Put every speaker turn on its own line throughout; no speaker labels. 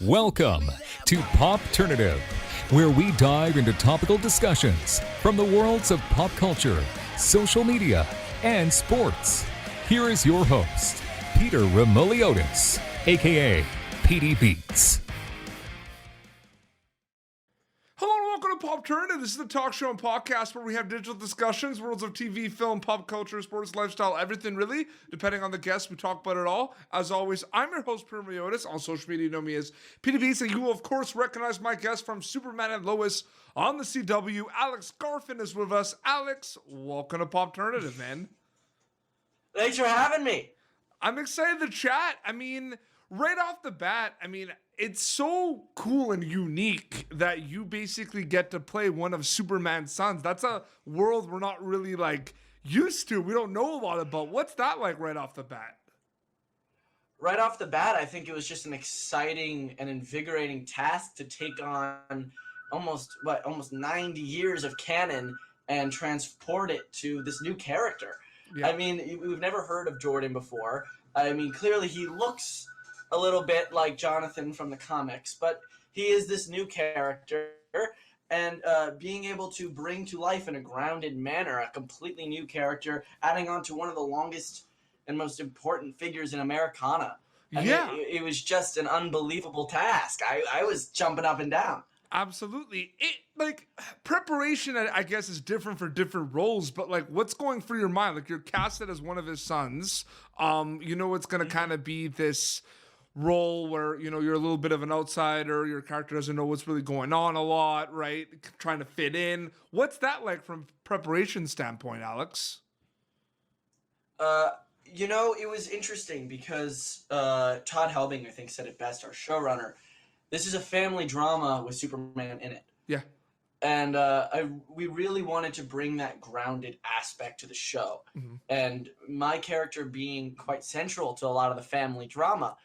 Welcome to Popternative, where we dive into topical discussions from the worlds of pop culture, social media, and sports. Here is your host, Peter Remoliotis, aka PD Beats.
Hello and welcome to Popternative. This is the talk show and podcast where we have digital discussions, worlds of TV, film, pop culture, sports, lifestyle, everything really. Depending on the guest, we talk about it all. As always, I'm your host, Peter Remoliotis. On social media, you know me as PD Beats, and you will, of course, recognize my guest from Superman Lois on the CW. Alex Garfin is with us. Alex, welcome to Popternative, man.
Thanks for having me.
I'm excited to chat. Right off the bat, it's so cool and unique that you basically get to play one of Superman's sons. That's a world we're not really used to. We don't know a lot about. What's that like right off the bat?
Right off the bat, I think it was just an exciting and invigorating task to take on almost 90 years of canon and transport it to this new character. Yeah. We've never heard of Jordan before. Clearly he looks a little bit like Jonathan from the comics, but he is this new character, and being able to bring to life in a grounded manner a completely new character, adding on to one of the longest and most important figures in Americana. It was just an unbelievable task. I was jumping up and down.
Absolutely. Preparation, I guess, is different for different roles, but what's going through your mind? You're casted as one of his sons. It's going to kind of be this role where, you're a little bit of an outsider. Your character doesn't know what's really going on a lot, right? Trying to fit in. What's that like from preparation standpoint, Alex?
It was interesting because Todd Helbing, I think, said it best, our showrunner. This is a family drama with Superman in it.
Yeah.
And we really wanted to bring that grounded aspect to the show. Mm-hmm. And my character being quite central to a lot of the family drama,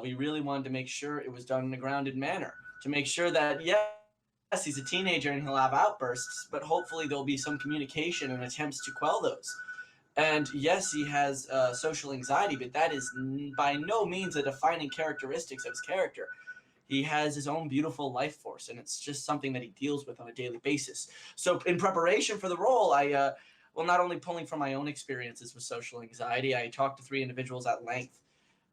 we really wanted to make sure it was done in a grounded manner. To make sure that, yes, he's a teenager and he'll have outbursts, but hopefully there'll be some communication and attempts to quell those. And yes, he has social anxiety, but that is by no means a defining characteristics of his character. He has his own beautiful life force, and it's just something that he deals with on a daily basis. So in preparation for the role, I not only pulling from my own experiences with social anxiety, I talked to 3 individuals at length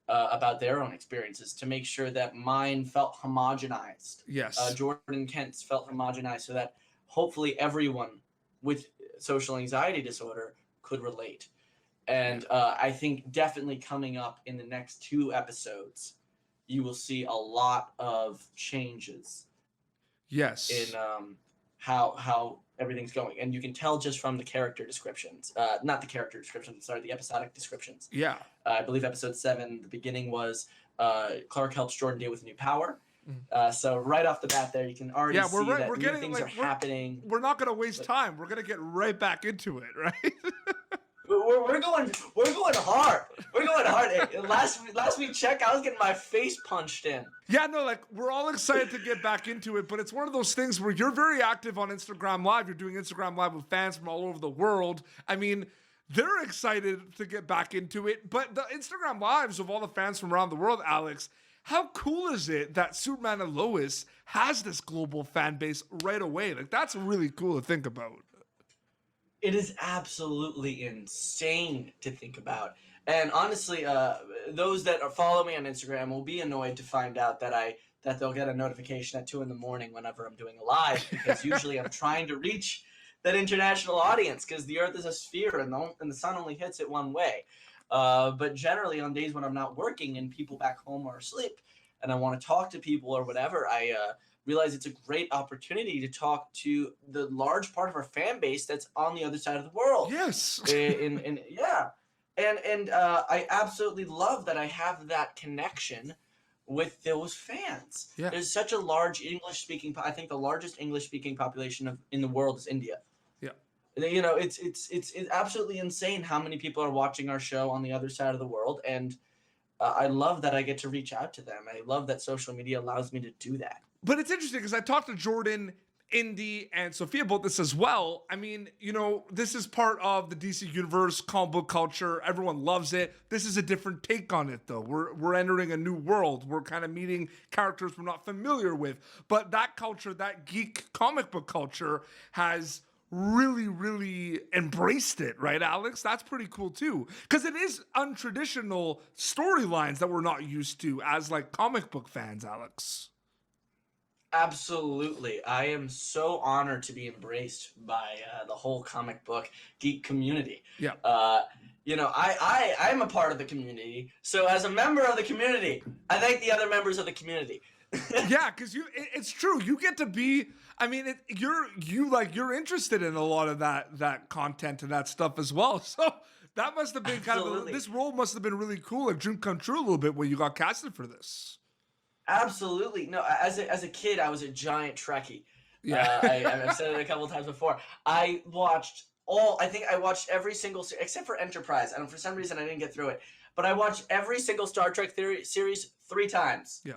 about their own experiences to make sure that mine felt homogenized.
Yes.
Jordan Kent's felt homogenized so that hopefully everyone with social anxiety disorder could relate. And I think definitely coming up in the next 2 episodes, you will see a lot of changes.
Yes.
In how everything's going. And you can tell just from the character descriptions. Not the character descriptions, sorry, the episodic descriptions.
Yeah.
I believe episode 7, the beginning was Clark helps Jordan deal with a new power. So right off the bat there, you can already see that new things are happening.
We're not going to waste time. We're going to get right back into it, right?
We're going hard. We're going hard. Hey, last we checked, I was getting my face punched in.
Yeah, no, we're all excited to get back into it, but it's one of those things where you're very active on Instagram Live. You're doing Instagram Live with fans from all over the world. They're excited to get back into it, but the Instagram Lives of all the fans from around the world, Alex, how cool is it that Superman and Lois has this global fan base right away? That's really cool to think about.
It is absolutely insane to think about. And honestly, those that follow me on Instagram will be annoyed to find out that they'll get a notification at 2 a.m. whenever I'm doing a live, because usually I'm trying to reach that international audience because the Earth is a sphere and the sun only hits it one way. But generally on days when I'm not working and people back home are asleep and I want to talk to people or whatever, I realize it's a great opportunity to talk to the large part of our fan base that's on the other side of the world.
Yes.
I absolutely love that I have that connection with those fans.
Yeah.
There's such a large English-speaking, I think the largest English-speaking population in the world is India.
Yeah.
It's absolutely insane how many people are watching our show on the other side of the world, and I love that I get to reach out to them. I love that social media allows me to do that.
But it's interesting because I talked to Jordan Indy and Sophia about this as well. I mean, this is part of the DC universe, comic book culture. Everyone loves it. This is a different take on it, though. We're entering a new world. We're kind of meeting characters we're not familiar with. But that culture, that geek comic book culture, has really, really embraced it, right, Alex? That's pretty cool too, because it is untraditional storylines that we're not used to as like comic book fans, Alex.
Absolutely. I am so honored to be embraced by the whole comic book geek community.
Yeah.
I'm a part of the community. So as a member of the community, I thank the other members of the community.
Yeah, because it's true. You get to be. I mean, you're interested in a lot of that content and that stuff as well. So that must have been this role must have been really cool, a dream come true a little bit when you got casted for this.
Absolutely. No, as a kid, I was a giant Trekkie.
Yeah.
I've said it a couple of times before. I watched every single, except for Enterprise. And for some reason, I didn't get through it. But I watched every single Star Trek series 3 times.
Yeah.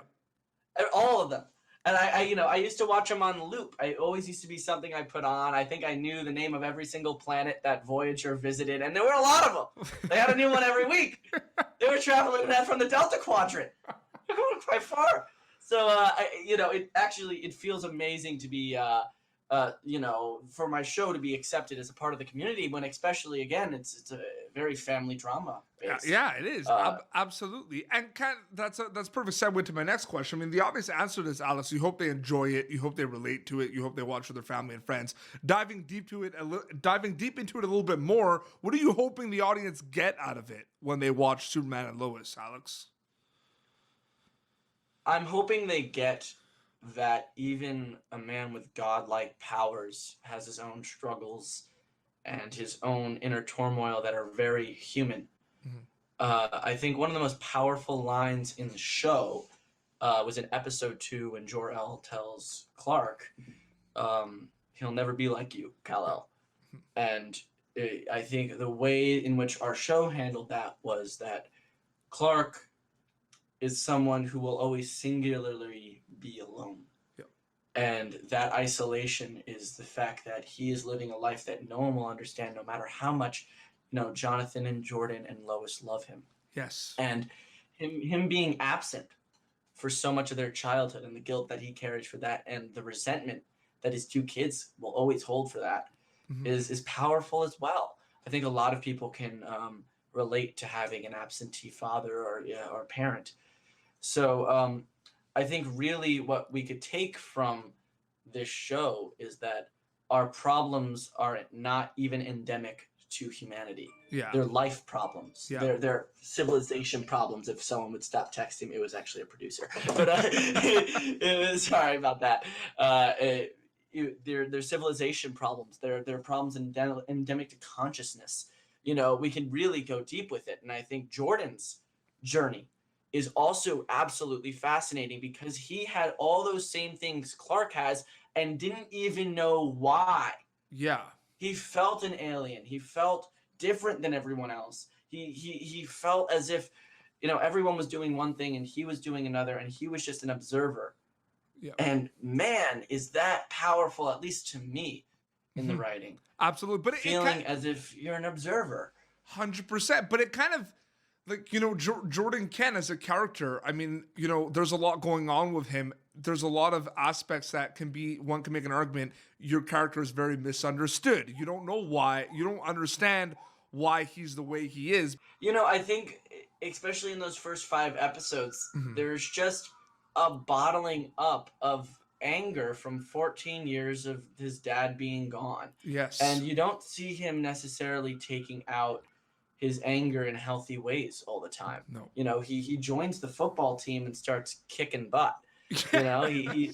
All of them. And I used to watch them on loop. I always used to be something I put on. I think I knew the name of every single planet that Voyager visited. And there were a lot of them. They had a new one every week. They were traveling from the Delta Quadrant. They're going quite far. So, it feels amazing to be, for my show to be accepted as a part of the community when, especially, again, it's a very family drama based.
Yeah, it is. Absolutely. And that's perfect segue to my next question. I mean, the obvious answer to this, Alice, you hope they enjoy it. You hope they relate to it. You hope they watch with their family and friends. Diving deep into it a little bit more, what are you hoping the audience get out of it when they watch Superman and Lois, Alex?
I'm hoping they get that even a man with godlike powers has his own struggles and his own inner turmoil that are very human. Mm-hmm. I think one of the most powerful lines in the show was in episode 2 when Jor-El tells Clark, he'll never be like you, Kal-El. And I think the way in which our show handled that was that Clark is someone who will always singularly be alone.
Yep.
And that isolation is the fact that he is living a life that no one will understand, no matter how much, Jonathan and Jordan and Lois love him.
Yes.
And him being absent for so much of their childhood and the guilt that he carries for that and the resentment that his 2 kids will always hold for that is powerful as well. I think a lot of people can relate to having an absentee father or parent. So I think really what we could take from this show is that our problems are not even endemic to humanity.
Yeah.
They're life problems.
Yeah.
They're civilization problems. If someone would stop texting me, it was actually a producer. But sorry about that. They're civilization problems. They're problems endemic to consciousness. We can really go deep with it. And I think Jordan's journey is also absolutely fascinating because he had all those same things Clark has and didn't even know why.
Yeah.
He felt an alien. He felt different than everyone else. He felt as if, everyone was doing one thing and he was doing another and he was just an observer.
Yeah.
And man, is that powerful, at least to me, in the writing.
Absolutely. But
feeling as if you're an observer.
100%. But it kind of, Jordan Kent as a character, I mean, there's a lot going on with him. There's a lot of aspects that one can make an argument. Your character is very misunderstood. You don't know why. You don't understand why he's the way he is.
I think, especially in those first 5 episodes, there's just a bottling up of anger from 14 years of his dad being gone.
Yes.
And you don't see him necessarily taking out his anger in healthy ways all the time.
No.
He joins the football team and starts kicking butt. I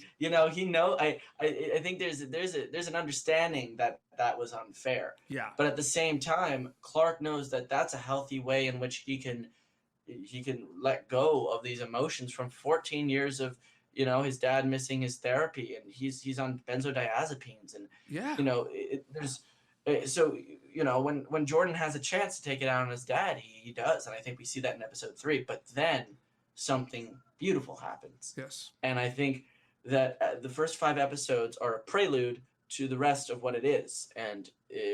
think there's an understanding that was unfair.
Yeah.
But at the same time, Clark knows that that's a healthy way in which he can let go of these emotions from 14 years of his dad missing his therapy and he's on benzodiazepines and when Jordan has a chance to take it out on his dad, he does, and I think we see that in episode 3. But then something beautiful happens.
Yes.
And I think that the first 5 episodes are a prelude to the rest of what it is, and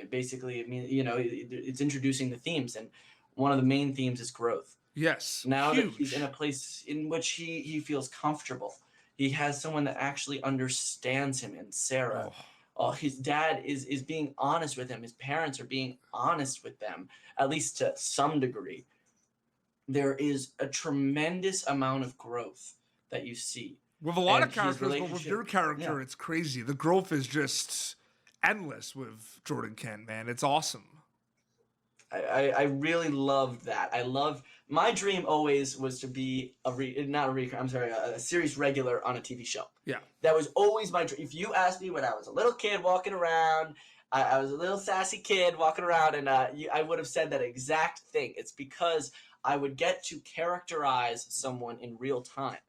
basically, I mean, it's introducing the themes, and one of the main themes is growth.
Yes,
Now
huge.
that he's in a place in which he feels comfortable, he has someone that actually understands him, and Sarah. His dad is being honest with him. His parents are being honest with them, at least to some degree. There is a tremendous amount of growth that you see.
With a lot
And
of characters, but with
relationship-
your character,
yeah.
it's crazy. The growth is just endless with Jordan Kent, man. It's awesome.
I really loved that. My dream always was to be a series regular on a TV show.
Yeah.
That was always my dream. If you asked me when I was a little kid walking around, I was a little sassy kid walking around, and I would have said that exact thing. It's because I would get to characterize someone in real time.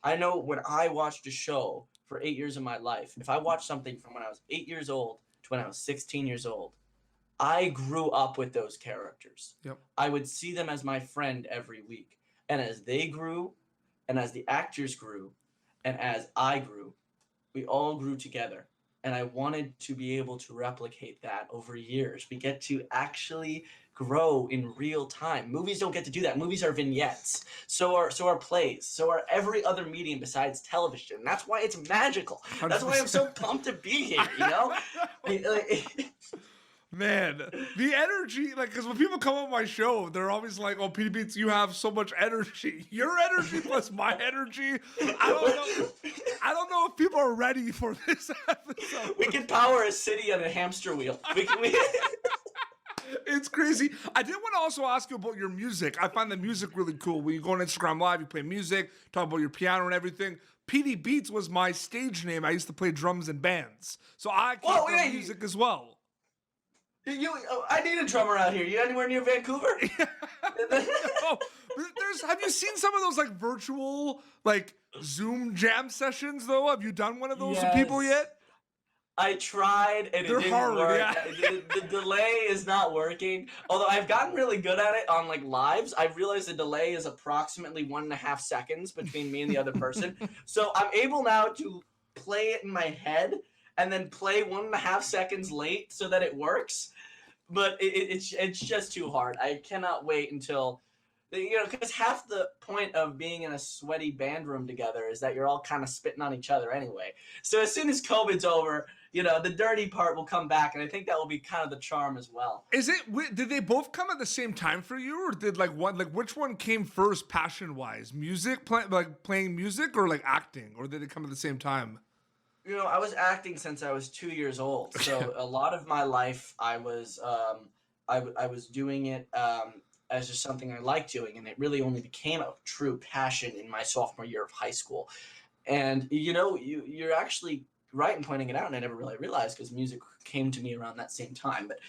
I know when I watched a show for 8 years of my life, if I watched something from when I was 8 years old to when I was 16 years old, I grew up with those characters.
Yep.
I would see them as my friend every week. And as they grew, and as the actors grew, and as I grew, we all grew together. And I wanted to be able to replicate that over years. We get to actually grow in real time. Movies don't get to do that. Movies are vignettes. So are plays. So are every other medium besides television. That's why it's magical. That's why I'm so pumped to be here, you know?
Man, the energy, like, because when people come on my show, they're always like, oh, PD Beats, you have so much energy. Your energy plus my energy. I don't know if people are ready for this episode.
We can power a city on a hamster wheel.
It's crazy. I did want to also ask you about your music. I find the music really cool. When you go on Instagram Live, you play music, talk about your piano and everything. PD Beats was my stage name. I used to play drums in bands. So I keep music as well.
I need a drummer out here. You anywhere near Vancouver?
Have you seen some of those like virtual like Zoom jam sessions though? Have you done one of those with people yet?
I tried and
They're
it didn't
hard,
work.
yeah.
The delay is not working. Although I've gotten really good at it on like lives, I realized the delay is approximately 1.5 seconds between me and the other person. So I'm able now to play it in my head and then play 1.5 seconds late so that it works. But it's just too hard. I cannot wait until, because half the point of being in a sweaty band room together is that you're all kind of spitting on each other anyway. So as soon as COVID's over, the dirty part will come back, and I think that will be kind of the charm as well.
Did they both come at the same time for you, or did which one came first passion-wise? Playing music or like acting, or did it come at the same time?
I was acting since I was 2 years old. So a lot of my life, I was doing it as just something I liked doing, and it really only became a true passion in my sophomore year of high school. And you're actually right in pointing it out, and I never really realized because music came to me around that same time. But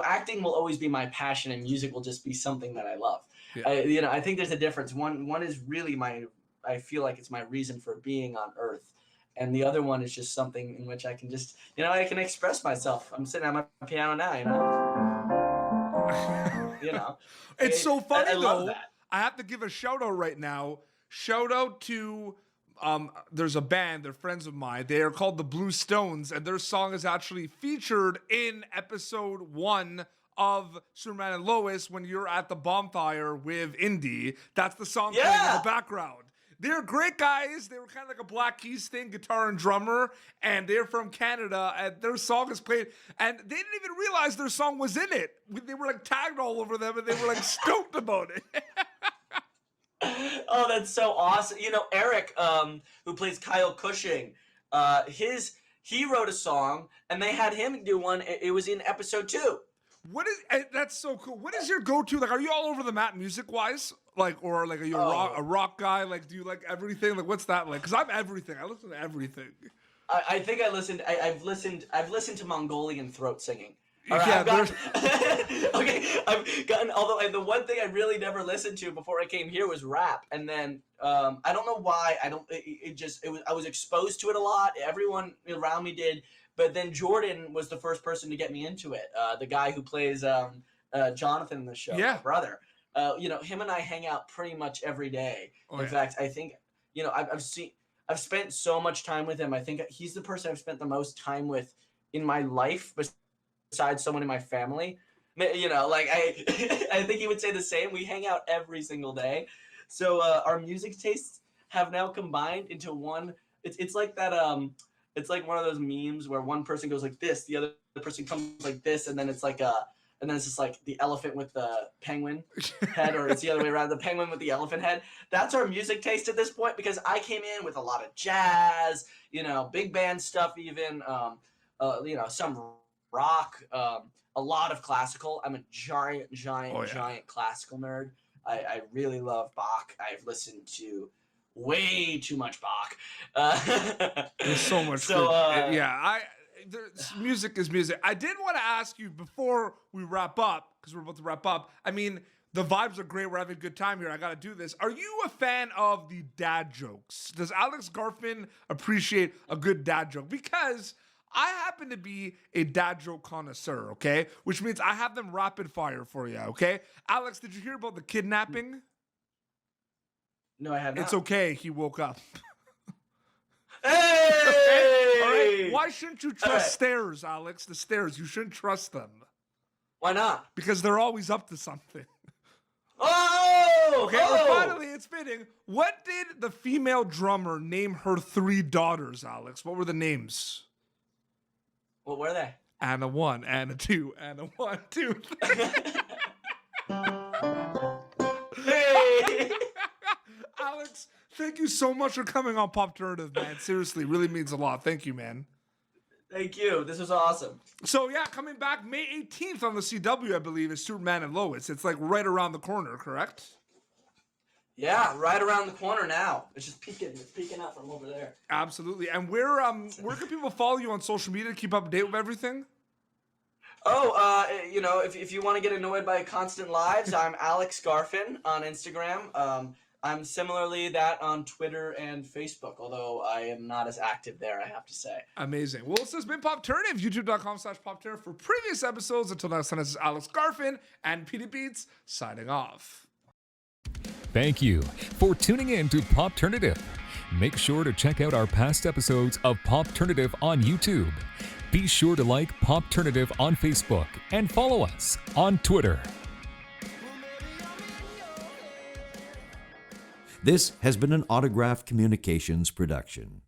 acting will always be my passion, and music will just be something that I love. Yeah. I think there's a difference. One is really I feel like it's my reason for being on Earth. And the other one is just something in which I can just, I can express myself. I'm sitting at my piano now,
It's so funny,
I
though.
love that.
I have to give a shout out right now. Shout out to, there's a band, they're friends of mine. They are called the Blue Stones, and their song is actually featured in episode 1 of Superman and Lois when you're at the bonfire with Indy. That's the song playing in the background. They're great guys. They were kind of like a Black Keys thing, guitar and drummer, and they're from Canada, and their song is played, and they didn't even realize their song was in it. They were like tagged all over them, and they were like stoked about it.
Oh, that's so awesome. Eric, who plays Kyle Cushing, he wrote a song, and they had him do one. It was in episode 2.
That's so cool. What is your go-to? Like, are you all over the map music-wise? Like, or like, are you a rock guy? Like, do you like everything? Like, what's that like? Because I'm everything. I listen to everything.
I think I listened. I've listened to Mongolian throat singing.
Right,
I've gotten. Although the one thing I really never listened to before I came here was rap, and then I don't know why. I was exposed to it a lot. Everyone around me did. But then Jordan was the first person to get me into it. The guy who plays Jonathan in the show, my brother. Him and I hang out pretty much every day. In fact, I think I've seen. I've spent so much time with him. I think he's the person I've spent the most time with in my life, besides someone in my family. You know, like I think he would say the same. We hang out every single day. So our music tastes have now combined into one. It's like that. It's like one of those memes where one person goes like this, the other person comes like this, and then it's like and then it's just like the elephant with the penguin head, or it's the other way around, the penguin with the elephant head. That's our music taste at this point, because I came in with a lot of jazz, you know, big band stuff, even, you know, some rock, a lot of classical. I'm a giant classical nerd. I really love Bach. I've listened to way too much Bach.
There's so much.
So
music is music. I did want to ask you before we wrap up, because we're about to wrap up. I mean, the vibes are great. We're having a good time here. I got to do this. Are you a fan of the dad jokes? Does Alex Garfin appreciate a good dad joke? Because I happen to be a dad joke connoisseur, okay? Which means I have them rapid fire for you, okay? Alex, did you hear about the kidnapping?
No, I have not.
It's okay. He woke up.
Hey!
Okay? All right. Why shouldn't you trust stairs, Alex? The stairs. You shouldn't trust them.
Why not?
Because they're always up to something.
Oh!
Okay, well, finally, it's fitting. What did the female drummer name her 3 daughters, Alex? What were the names?
What were they?
Anna 1, Anna 2, Anna 1, 2, 3.
Hey!
Alex, thank you so much for coming on Popternative, man. Seriously, really means a lot. Thank you, man.
Thank you. This was awesome.
So, yeah, coming back May 18th on the CW, I believe, is Superman and Lois. It's like right around the corner, correct?
Yeah, right around the corner now. It's just peeking. It's peeking out from over there.
Absolutely. And where can people follow you on social media to keep up to date with everything?
Oh, you know, if you want to get annoyed by constant lives, I'm Alex Garfin on Instagram. I'm similarly that on Twitter and Facebook, although I am not as active there, I have to say.
Amazing. Well, this has been Popternative, youtube.com/Popternative. For previous episodes, until next time, this is Alex Garfin and Petey Beats signing off.
Thank you for tuning in to Popternative. Make sure to check out our past episodes of Popternative on YouTube. Be sure to like Popternative on Facebook and follow us on Twitter.
This has been an Autograph Communications production.